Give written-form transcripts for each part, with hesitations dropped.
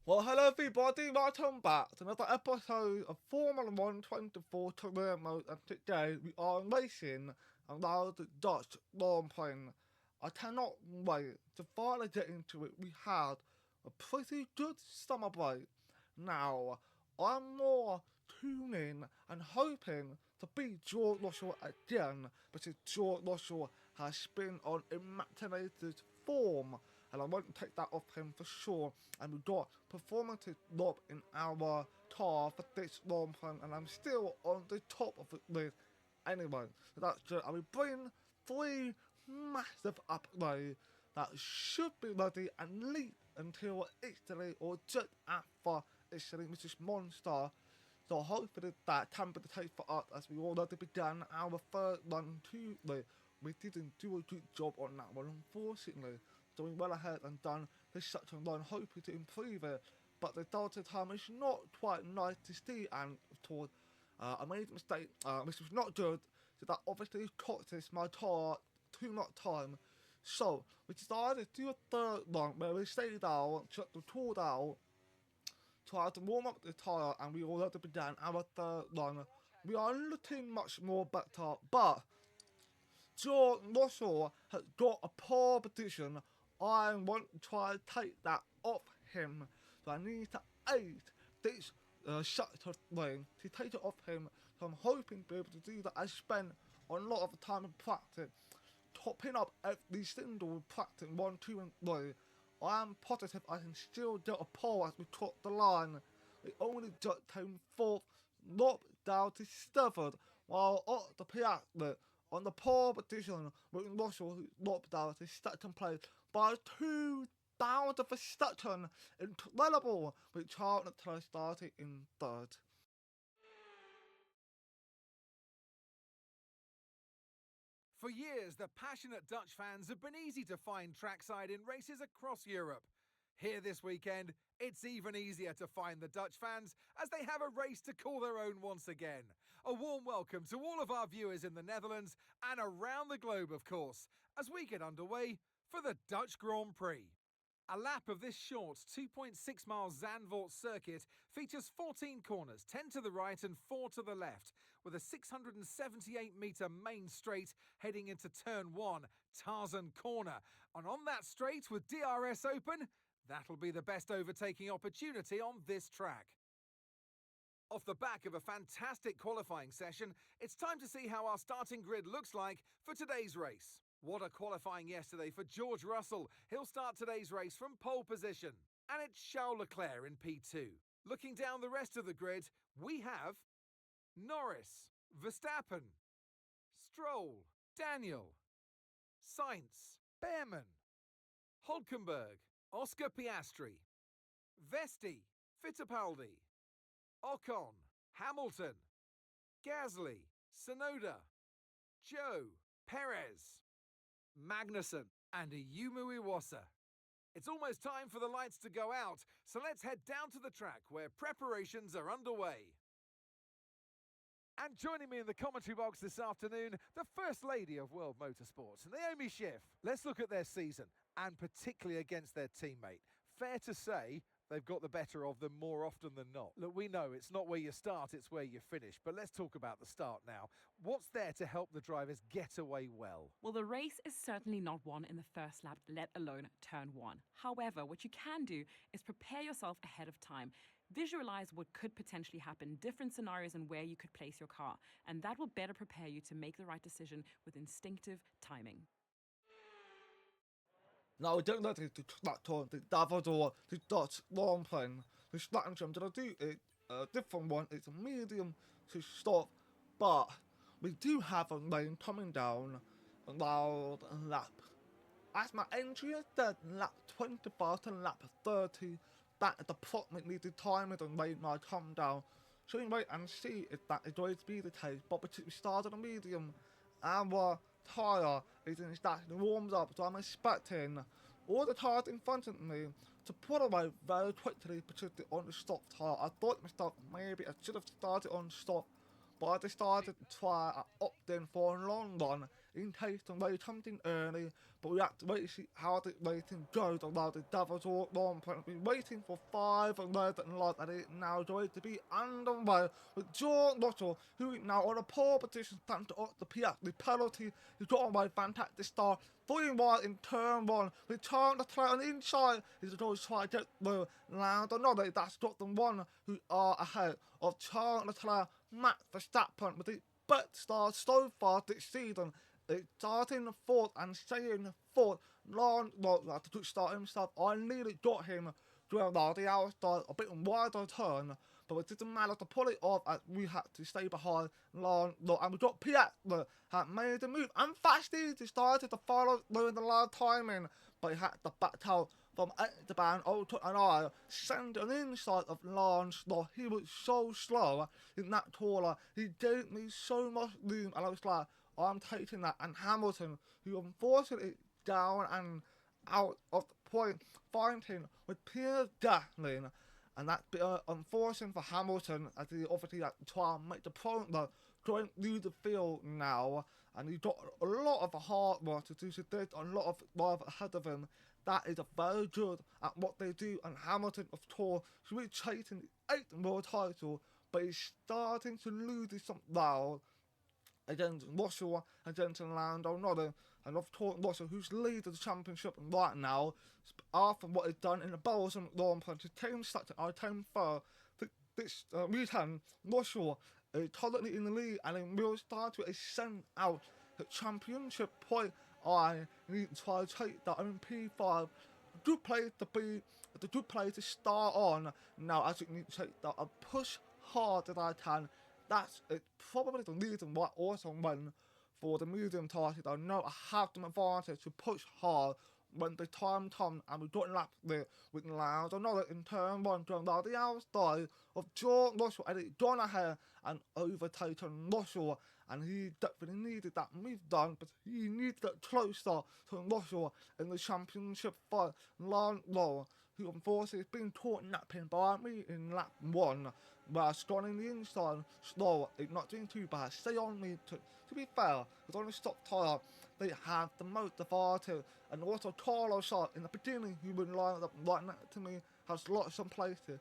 Well, hello everybody, welcome back to another episode of Formula 1 24 Career Mode, and today we are racing around the Dutch Grand Prix. I cannot wait to finally get into it. We had a pretty good summer break. Now, I'm more tuning and hoping to beat George Russell again, because George Russell has been on immaculate form, and I won't take that off him for sure. And we got performance knob in our car for this long time, and I'm still on the top of the list anyway. So that's good. And we bring three massive upgrades that should be ready and leap until Italy or just after Italy, which is Monster. So hopefully that can be the case for us, as we already began our third run Tuesday. We didn't do a good job on that one, unfortunately. So we went ahead and done this second run, hoping to improve it. But the delta time is not quite nice to see, and towards I made a mistake, which was not good. So that obviously cost us my car too much time. So we decided to do a third run where we stayed down, shut the tool down, tried to warm up the tyre, and we already began our third run. We are looking much more better, but George Russell has got a poor position. I want to try to take that off him, so I need to aid this shutter lane to take it off him. So I'm hoping to be able to do that. I spent a lot of time in practice, topping up every single practice 1, 2, and 3. I am positive I can still get a pole as we top the line. It only just came fourth, not down to seventh, while at the Piazza on the pole position with Russell, who knocked down to second place by 2 down to Verstappen. Incredible, with Charles Leclerc starting in third. For years, the passionate Dutch fans have been easy to find trackside in races across Europe. Here this weekend, it's even easier to find the Dutch fans as they have a race to call their own once again. A warm welcome to all of our viewers in the Netherlands and around the globe, of course, as we get underway for the Dutch Grand Prix. A lap of this short 2.6 mile Zandvoort circuit features 14 corners, 10 to the right and 4 to the left, with a 678 metre main straight heading into turn 1, Tarzan Corner. And on that straight with DRS open, that'll be the best overtaking opportunity on this track. Off the back of a fantastic qualifying session, it's time to see how our starting grid looks like for today's race. What a qualifying yesterday for George Russell. He'll start today's race from pole position. And it's Charles Leclerc in P2. Looking down the rest of the grid, we have Norris, Verstappen, Stroll, Daniel, Sainz, Behrman, Hulkenberg, Oscar Piastri, Vesti, Fittipaldi, Ocon, Hamilton, Gasly, Sonoda, Joe, Perez, Magnussen, and Ayumu Iwasa. It's almost time for the lights to go out, so let's head down to the track where preparations are underway. And joining me in the commentary box this afternoon, the First Lady of World Motorsports, Naomi Schiff. Let's look at their season, and particularly against their teammate. Fair to say, they've got the better of them more often than not. Look, we know it's not where you start, it's where you finish. But let's talk about the start now. What's there to help the drivers get away well? Well, the race is certainly not won in the first lap, let alone turn 1. However, what you can do is prepare yourself ahead of time. Visualize what could potentially happen, different scenarios and where you could place your car. And that will better prepare you to make the right decision with instinctive timing. Now, we don't let it distract on the Davador, the Dutch long plan. The strategy I'm going to do is a different one. It's a medium to stop, but we do have a lane coming down around lap. As my entry is dead, lap 25 to lap 30, that is approximately the time of the lane might come down. So we wait and see if that is going to be the case, but because we started a medium, our tyre is in exactly warmed up, so I'm expecting all the tyres in front of me to pull away very quickly, particularly on the stop tyre. I thought to myself, maybe I should have started on stop, but I decided to try and opt in for a long run in case the race comes in early, but we have to wait to see how the racing goes, although the Devils all long point have been waiting for 5 red lights and it now going to be underway with George Russell, who is now on a pole position thanks to the Piat. The penalty is got away, fantastic start. 3 wide in turn 1, with Tyre to play on the inside. He's going to try to get the round another. That's got the one who are ahead of Tyre to play Max Verstappen with the best start so far this season. It's starting fourth and staying fourth. Long had to start himself. I nearly got him during the outside, a bit wider turn, but it didn't matter to pull it off as we had to stay behind long, and we got Piat that had made a move and fastly started to follow during the last timing, but he had to back out from the band Otto and I sent an inside of Lance. He was so slow in that corner. He gave me so much room, and I was like, I'm taking that. And Hamilton, who unfortunately down and out of the point, fighting with Pierre Gasly, and that's a bit unfortunate for Hamilton as he obviously had to try and make the point though, going through the field now, and he got a lot of hard work to do, so there's a lot of life ahead of him. That is very good at what they do, and Hamilton, of course, is really chasing the 8th world title, but he's starting to lose some now against Russell, against Lando Norris, and of course Russell, who's leading the championship right now, after what he's done in the Belgium long punch. His team second, I came third. This weekend, Russell is currently in the lead, and he will start to ascend out the championship point. I need to try to take that in P5. Good place to be, the good place to start on. Now, as you need to take that and push hard as I can. That's probably the reason why I also went for the medium target. I know I have the advantage to push hard when the time comes, and we got lapped there with Loud another in turn 1 during the outside of George Russell, and it gone ahead and overtaken Russell, and he definitely needed that move done, but he needed that closer to Russell in the championship fight. Low, who unfortunately has been caught napping by me in lap 1, whereas gone in the inside slow, it's not doing too bad. Stay on me to be fair, it's on the stop tyre. They have the most advantage, and also Carlos in the beginning, who would line up right next to me, has lots of places.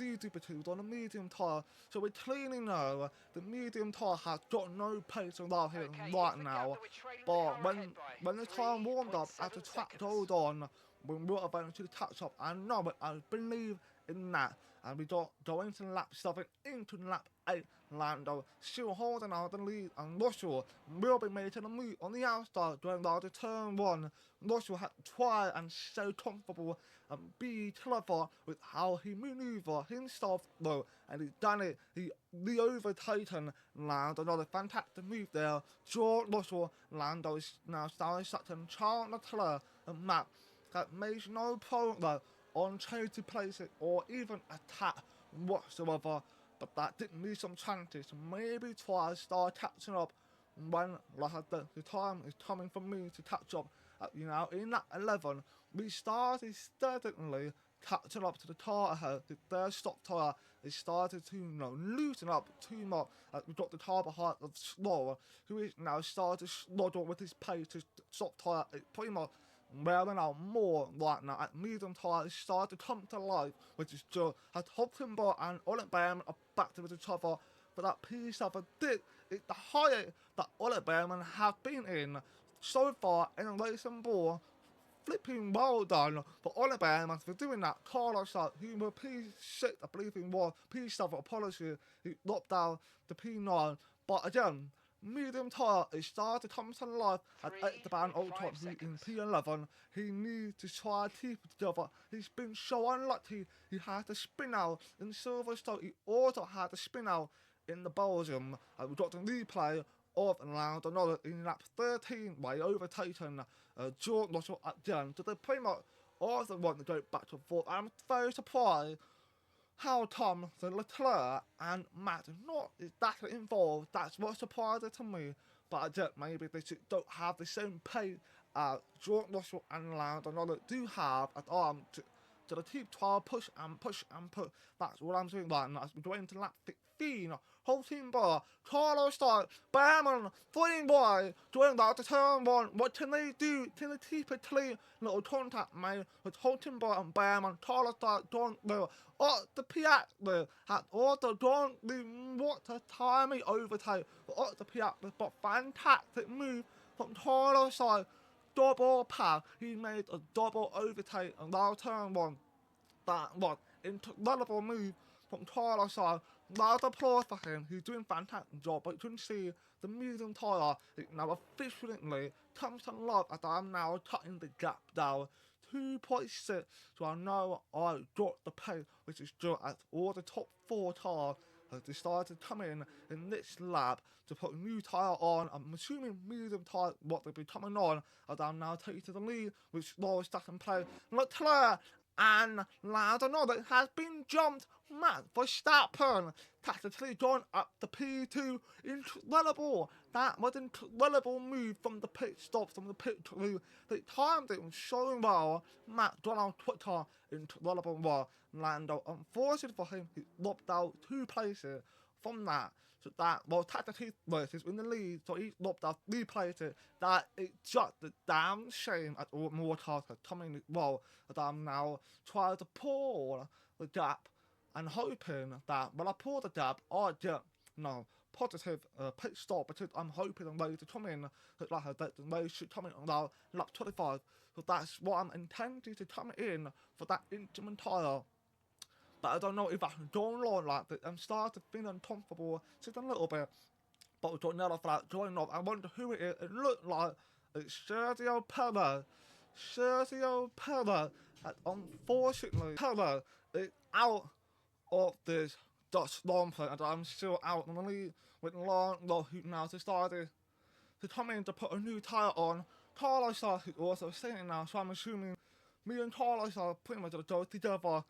DD2 on a medium tyre, so we clearly know the medium tyre has got no pace around here right now, but when the tyre warmed up, as the track goes on, we will eventually catch up. I know it, I believe in that, and we got go into lap 7, into lap 8, Lando still holding out the lead, and Russell will be making a move on the outside during the turn 1. Russell had to try and stay comfortable and be clever with how he manoeuvred himself though, and he's done it. He overtaken Lando, another fantastic move there. George Russell, Lando is now starting second, Charles Leclerc and Matt that makes no progress on trying to place it or even attack whatsoever, but that did me some chances to maybe try to start catching up when, like I said, the time is coming for me to catch up. In that 11, we started steadily catching up to the tyre ahead. Their stop tyre is started to loosen up too much. We got the tyre behind of Slower, who is now started to struggle with his pace. His stop tyre is pretty much wearing out more right now. At medium tyre is starting to come to life, which is good. As Hockenberg and Oliver Behrman are back to each other, but that P7 did is the highest that Oliver Behrman have been in so far in a racing ball. Flipping well done for Oliver Behrman for doing that. Carlos, who were P6, I believe he was, P7, apology, he knocked down the P9, but again, medium tyre is starting to come to life at the band Old Top, who in P11, he needs to try to keep it together. He's been so unlucky. He had to spin out in Silverstone. He also had to spin out in the Belgium. We got the replay of Lando Norris in lap 13 by overtaking George Russell again. So they pretty much also want to go back and forth. I'm very surprised how Tom, the Leclerc and Matt are not exactly involved. That's what surprising to me. But I guess maybe they don't have the same pace George Russell and Lando Norris do have at to the team trial, push and push and push. That's what I'm doing right now. As we go into lap 16, whole team bar, Carlos start, Bam, flying by, doing that to turn one. What can they do? Can they keep it clean? Little contact, man, with whole team bar and Bam, and Carlos start, don't know. Oh, the Piat there, had all the don't what a timely overtake. Oh, the Piat, but fantastic move from Carlos side. Double pass. He made a double overtake and now turn one. That was incredible move from Tyre side. Loud applause for him. He's doing a fantastic job, but you can see the medium Tyre is now officially comes to life as I'm now cutting the gap down. 2.6, so I know I got the pace, which is good as all the top 4 tyres has decided to come in this lap to put a new tyre on. I'm assuming medium tyre what they'll be coming on as I'm now taking to the lead with slow start and play. Leclerc and Ladonor has been jumped. Matt Verstappen tactically gone up the P2. Incredible. That was an incredible move from the pit stop, from the pit crew. They timed it so well. Matt got on Twitter. Incredible well. Lando, unfortunately for him, he lopped out 2 places from that. So that, well, tactically versus in the lead, so he lopped out 3 places. That is just a damn shame at all more cars are coming well. That I'm now trying to pull the gap and hoping that when I pull the gap, I get positive pit stop because I'm hoping and ready to come in. That they should come in on lap 25. So that's what I'm intending to come in for that instrument tyre. But I don't know if I can go on like that. I'm starting to feel uncomfortable just a little bit. But we don't know for that joining off. I wonder who it is. It looked like it's Sergio Perez. Sergio Perez. And unfortunately, Perez is out of this Dutch long play, and I'm still out in the lead with Lando, who now decided to come in to put a new tyre on. Carlos is also staying now, so I'm assuming me and Carlos are pretty much going to go together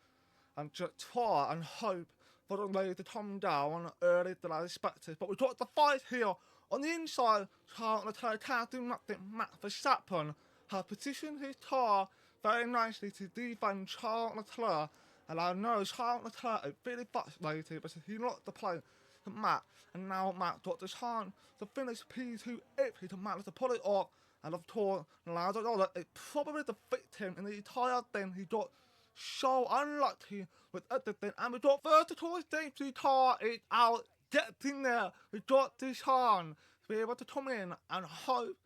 and just try and hope for the way to come down earlier than I expected. But we've got the fight here on the inside. Charles Leclerc can't do nothing. Matt Verstappen has positioned his car very nicely to defend Charles Leclerc. And I know Charles Leclerc is really frustrated because he lost the play to Matt. And now Matt got the chance to finish P2 if he can manage to pull it off. And of course, I don't know that it probably the victim in the entire thing. He got so unlucky with everything, and we got vertical safety car is out, getting there. We got this chance to be able to come in and hope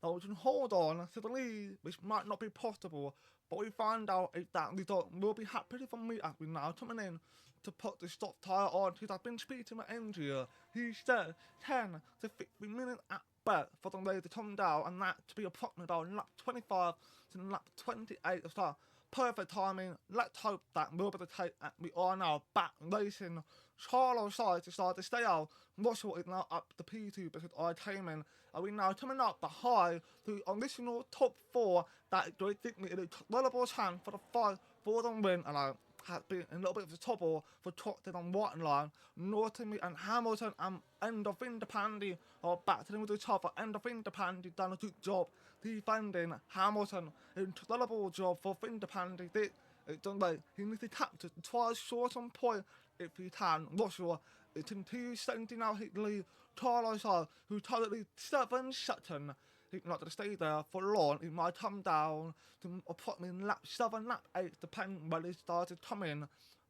that we can hold on to the lead, which might not be possible, but we find out if that result will be happy for me as we now coming in to put the stop tyre on, because I've been speaking to my engineer. He said 10 to 15 minutes at best for the way to come down, and that to be approximately about lap 25 to lap 28 of start. Perfect timing. Let's hope that we'll be able to take and we are now back racing. Charles side decided to stay out. Russell is now up the P2 because I came in. And we now coming up the high to the additional top 4 that give me an incredible chance for the fight for the win. And I had been in a little bit of trouble for Trotton on white line. Norton and Hamilton and end of Independent are battling with each other. End of Independent done a good job defending Hamilton. Incredible job for Independent. It's done right. He needs to capture to try short on point if he can. Russell it continues sending out his lead. Carlos who totally 7 Sutton. He's not going to stay there for long. He might come down to approximately lap 7, lap 8, depending when he started coming.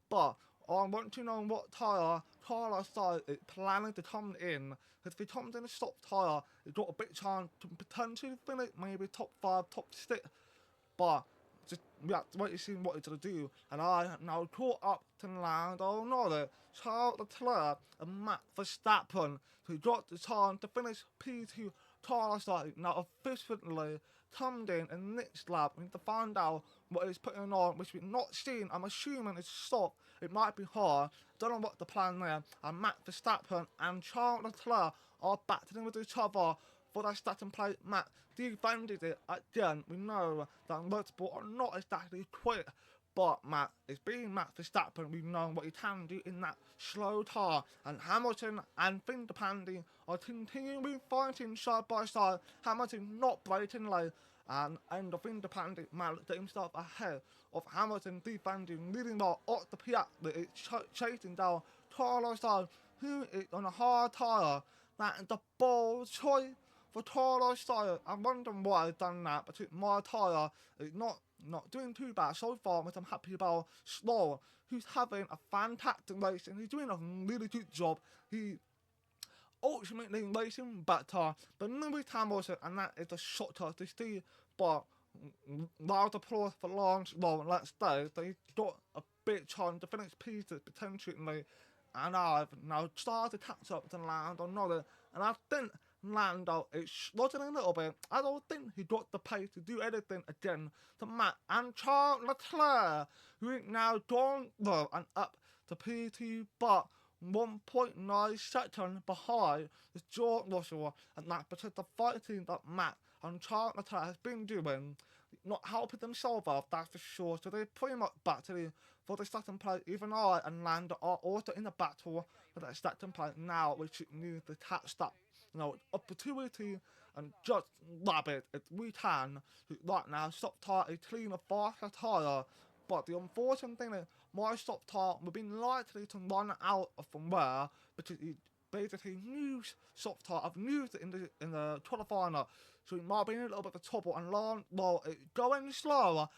But I want to know what tyre Carlos is planning to come in. If he comes in a stop tyre, he's got a bit chance to potentially finish maybe top 5, top 6. But just we have to wait and see what he's going to do. And I have now caught up to Lando Norris, Charles Leclerc and Matt Verstappen, who got the chance to finish P2. Carlos now officially come in next lap. We need to find out what he's putting on, which we've not seen. I'm assuming it's soft. It might be hard. Don't know what the plan there. And Matt Verstappen and Charles Leclerc are battling with each other for that starting plate. Matt defended it again. We know that motorsport are not exactly quick, but Matt, it's being Matt Verstappen. We know what he can do in that slow car. And Hamilton and Fittipaldi are continuing fighting side by side. Hamilton not breaking late. and end of independent Matt get himself ahead of Hamilton defending, leading by up the Piat that is chasing down Tyler side, who is on a hard tyre. That is the bold choice for Tyler side. I'm wondering why I've done that, but my tyre is not doing too bad so far, but I'm happy about Slow, who's having a fantastic race and he's doing a really good job. He ultimately racing better than Lewis Hamilton, and that is a shocker to see. But loud applause for Lance Rowe. Let's say they got a bit chance to finish pieces potentially, and I've now started to catch up to Lando Norris, and I think Lando is struggling a little bit. I don't think he got the pace to do anything again to Matt and Charles Leclerc, who is now gone low and up to P2, but 1.9 seconds behind is George Russell, and that's because the fighting that Matt and Charles Leclerc has been doing, not helping themselves out, that's for sure. So they're pretty much battling for the second place. Even I and Lando are also in the battle for that second place now, which needs to catch that, opportunity and just grab it if we can. Right now, stop tire is clean a faster tire, but the unfortunate thing is my stop tire would be likely to run out of from where, because it basically news stop tire. I've used it in the qualifying, so it might be in a little bit of trouble. And it's going slower.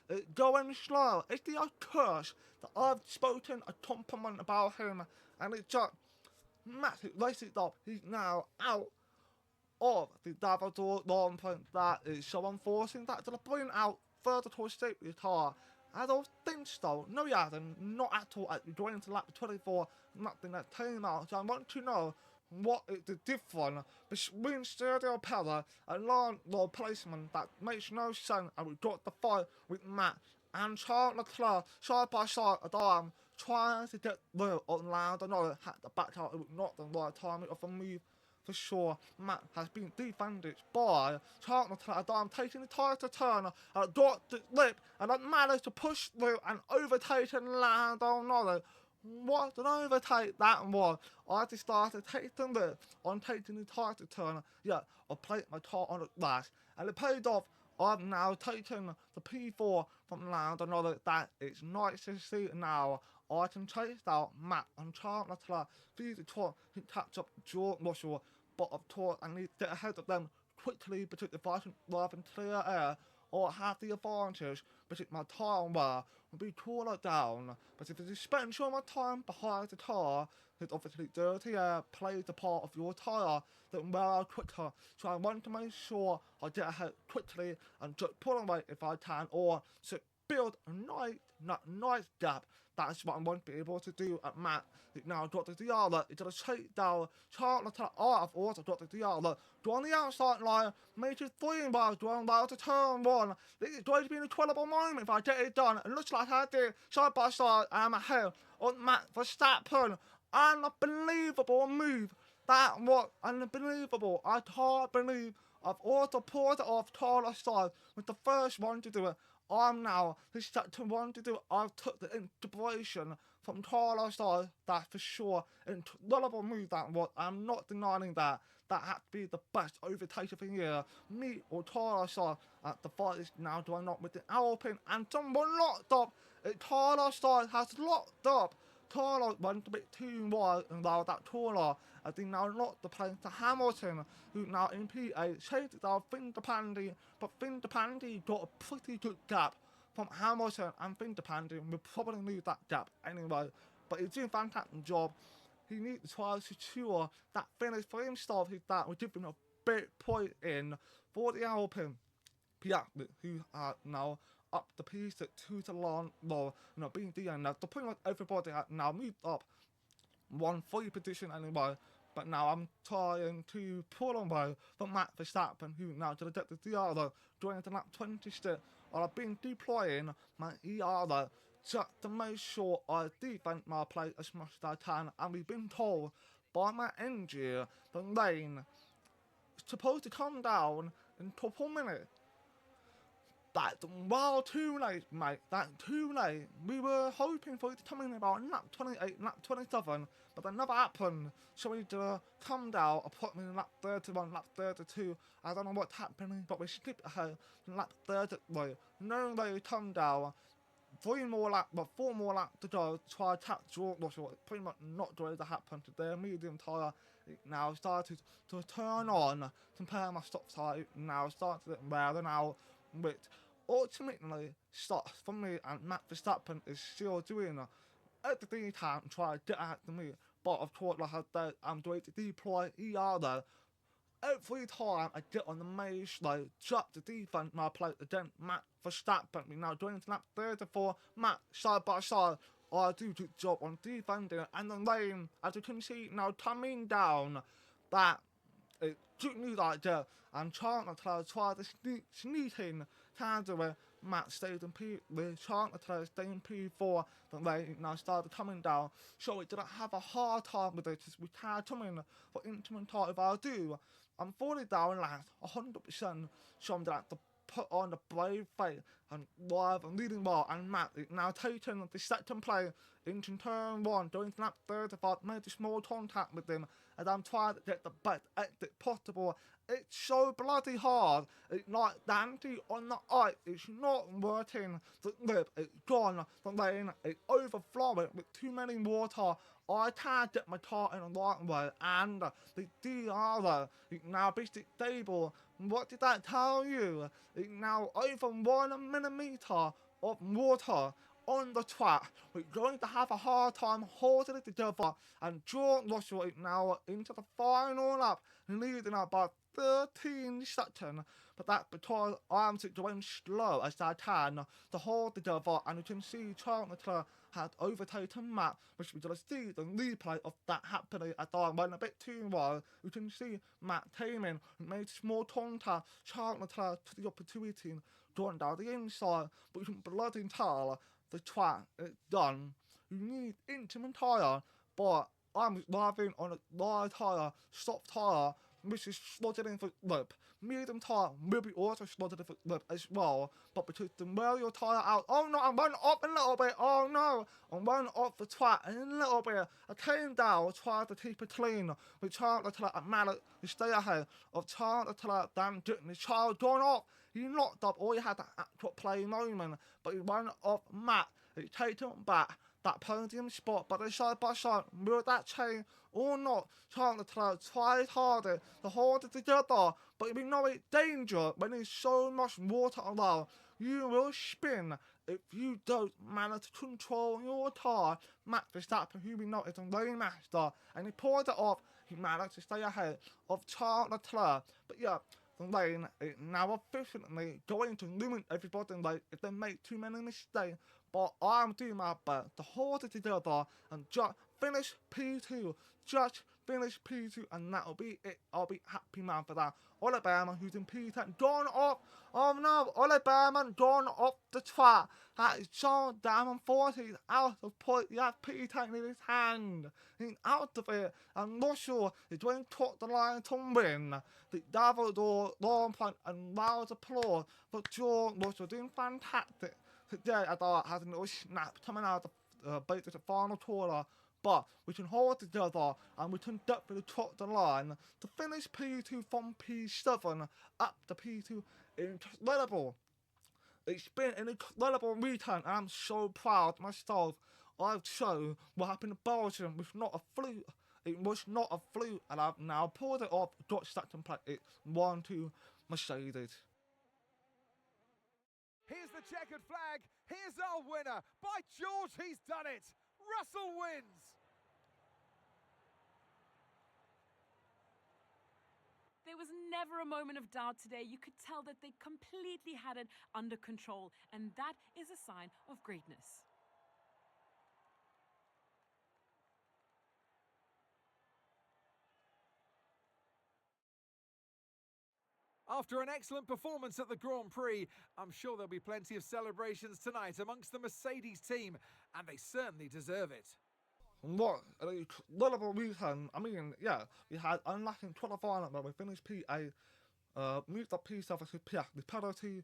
It's going slow. It's the curse that I've spoken a compliment about him, and it just massive race it up. He's now out of the Davador long point. That is so unfortunate. That to bring out further to escape the car. I don't think so. No, he hasn't. Not at all. Going into lap 24, nothing that came out. So I want to know what is the difference between Sergio Perez and Lando placement. That makes no sense. And we got the fight with Matt and Charles Leclerc side by side at arm, trying to get rid of Lando Norris. Had the back out. It was not the right timing of the move. For sure, Matt has been defended by Charles Leclerc. I'm taking the tyre to turn, got the lip, and I managed to push through and overtake Lando Norris. What an overtake that was. I just started taking the on taking the tyre to turn. Yeah, I played my tyre on the glass, and it paid off. I've now taken the P4 from Lando Norris. That is nice to see now. I can chase out Matt and Charles Leclerc through the tour to catch up George Russell, but of course I need to get ahead of them quickly because if I can drive in clear air or have the advantage, because my tyre wear will be cooler down. But if you spend so much time behind the car, because obviously dirty air plays a part of your tyre, then wear out quicker. So I want to make sure I get ahead quickly and just pull away if I can, or to build a nice gap. That's what I want to be able to do at Matt. Now I've got the Diala, it's going to take down Charles Leclerc. I've also got the Diala. Go on the outside line, make it 3 miles, going down to turn 1. This is going to be an incredible moment if I get it done. It looks like I did side by side. I'm ahead on Matt Verstappen. Unbelievable move. That was unbelievable. I can't believe I've also pulled it off Tyler's side with the first one to do it. I'm now the second one to do it. I've took the inspiration from Tyler's side, that's for sure. Incredible move that was. I'm not denying that. That had to be the best overtake of the year. Me or Tyler's side. The fight is now going on with the Alpine and someone locked up. Tyler's side has locked up. Tyler went a bit too wide and allowed that taller. I think now locked the place to Hamilton, who now in P8 chased it down Fittipaldi, but Fittipaldi got a pretty good gap from Hamilton, and Fittipaldi will probably lose that gap anyway. But he's doing a fantastic job. He needs to try to secure that finish for himself. That will give him a big point in for the Alpine. Piatli, who are now up the piece at 2 to long low, being the end. Now, the point of everybody had now moved up 1-3 position anyway, but now I'm trying to pull away from Matt Verstappen, who now to the depth of the other, going into lap 26. I've been deploying my ERA just to make sure I defend my play as much as I can, and we've been told by my engineer the rain is supposed to come down in a couple minutes. That's well too late, mate. That's too late. We were hoping for it to come in about lap 28, lap 27, but that never happened. So we come down, approximately lap 31, lap 32. I don't know what's happening, but we skipped ahead to lap 33. No, they come down. 4 more laps to go to try to catch George Russell. It's pretty much not going to happen to their medium tyre. It now started to turn on compared my stop tyre. It now started to wearing out, which ultimately stops for me, and Max Verstappen is still doing everything time to try to get out to me. But of course, like I said, I'm going to deploy ER. Every time I get on the main slow, drop the defense and I play against Matt Verstappen. We now going to lap 34, Matt side by side. I do a good job on defending and the lane, as you can see now coming down, that it took me like that. And trying to try to sneak in, kind of where Matt stayed in P, we're trying to stay in P4, but they now started coming down. So we didn't have a hard time with it, we tried coming for intimate time if I do. I'm falling down last 100%, so I'm going to put on the brave face and drive and leading well, and Matt is now taking the second place into turn 1, going to lap 35, made a small contact with him, and I'm trying to get the best exit possible. It's so bloody hard. It's like Dante on the ice. It's not working. The lip, it's gone. The lane, it's overflowing with too many water. I can't get my car in the right way, and the DR is now basically stable. What did that tell you? It's now over 1 millimeter of water on the track. We're going to have a hard time holding it together, and George Russell is now into the final lap, leading up by 13 seconds, but that's because I'm going slow as I can to hold together, and you can see Charles Leclerc has overtaken Matt, which we're going to see the replay of that happening as I went a bit too wild. You can see Matt came in and made small contact, Charles Leclerc to the opportunity, going down the inside, but you can bloody tell the track is done. You need intimate tyre, but I'm driving on a light tyre, soft tyre, which is slotted in for lip. Medium tyre will be also slotted in for lip as well, but because the wear your tyre out, oh no, I'm running up a little bit, oh no, I'm running off the track a little bit. I came down, tried to keep it clean, with Charles Leclerc and Mallet to stay ahead of Charles Leclerc, damn getting his child gone off. He knocked up, all he had that actual play moment, but he ran off Matt, he taken back that podium spot, but they side by side, will that change or not? Charles Leclerc tried harder to hold it together, but we know it's dangerous when there's so much water around. You will spin if you don't manage to control your car. Max Verstappen, who we know is a lane master, and he pulled it off. He managed to stay ahead of Charles Leclerc, but yeah, the lane is now efficiently going to limit everybody like if they make too many mistakes. But I'm doing my best to hold it together and just finish P2. Just finish P2, and that'll be it. I'll be happy man for that. Ollie Behrman, who's in P10, gone off. Oh no, Ollie Behrman gone off the track. That is so damn unfortunate. He's out of point. He has P10 in his hand. He's out of it. I'm not sure he's going to cut the line to win. The Davide long point and loud applause for George Russell doing fantastic. Today, I thought I had a little snap coming out of the final quarter, but we can hold together and we can definitely cut the line to finish P2 from P7 up to P2. Incredible. It's been an incredible weekend, and I'm so proud of myself. I've shown what happened in Belgium was not a fluke. It was not a fluke, and I've now pulled it off, got second place. It's 1-2 Mercedes. Here's the checkered flag. Here's our winner. By George, he's done it. Russell wins. There was never a moment of doubt today. You could tell that they completely had it under control, and that is a sign of greatness. After an excellent performance at the Grand Prix, I'm sure there'll be plenty of celebrations tonight amongst the Mercedes team, and they certainly deserve it. What an incredible weekend. I mean, yeah, we had unlocking qualifying where we finished P8, moved up P7 to P8, the penalty,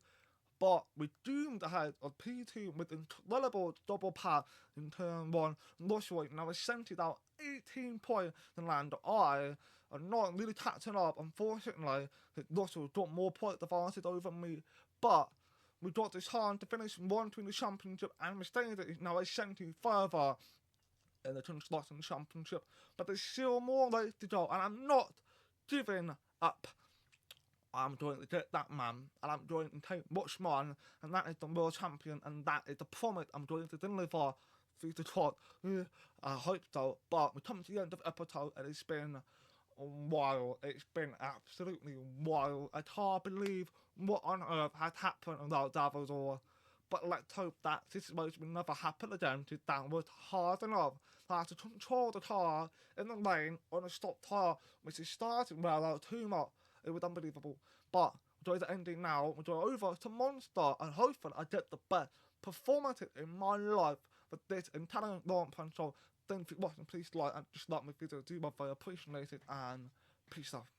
but we doomed ahead of P2 with incredible double pass in turn 1. Russell now ascended out 18 points than land. I am not really catching up, unfortunately, that Russell got more point advantage over me, but we got this hard to finish 1-2 in the championship, and Mercedes is now ascending further in the construction championship, but there's still more ways to go, and I'm not giving up. I'm going to get that man, and I'm going to take much more, and that is the world champion, and that is the promise I'm going to deliver through the talk. I hope so, but we come to the end of the episode, and it's been wild. It's been absolutely wild. I can't believe what on earth has happened without Davos. But let's hope that situation will never happen again, because that was hard enough. I had to control the car in the lane on a stop tire, which is starting well out too much. It was unbelievable. But we're the ending now. We're going over to Monster, and hopefully I get the best performance in my life for this entire long control. Thank you for watching. Please like and dislike my video. Do my very appreciate it, and peace out.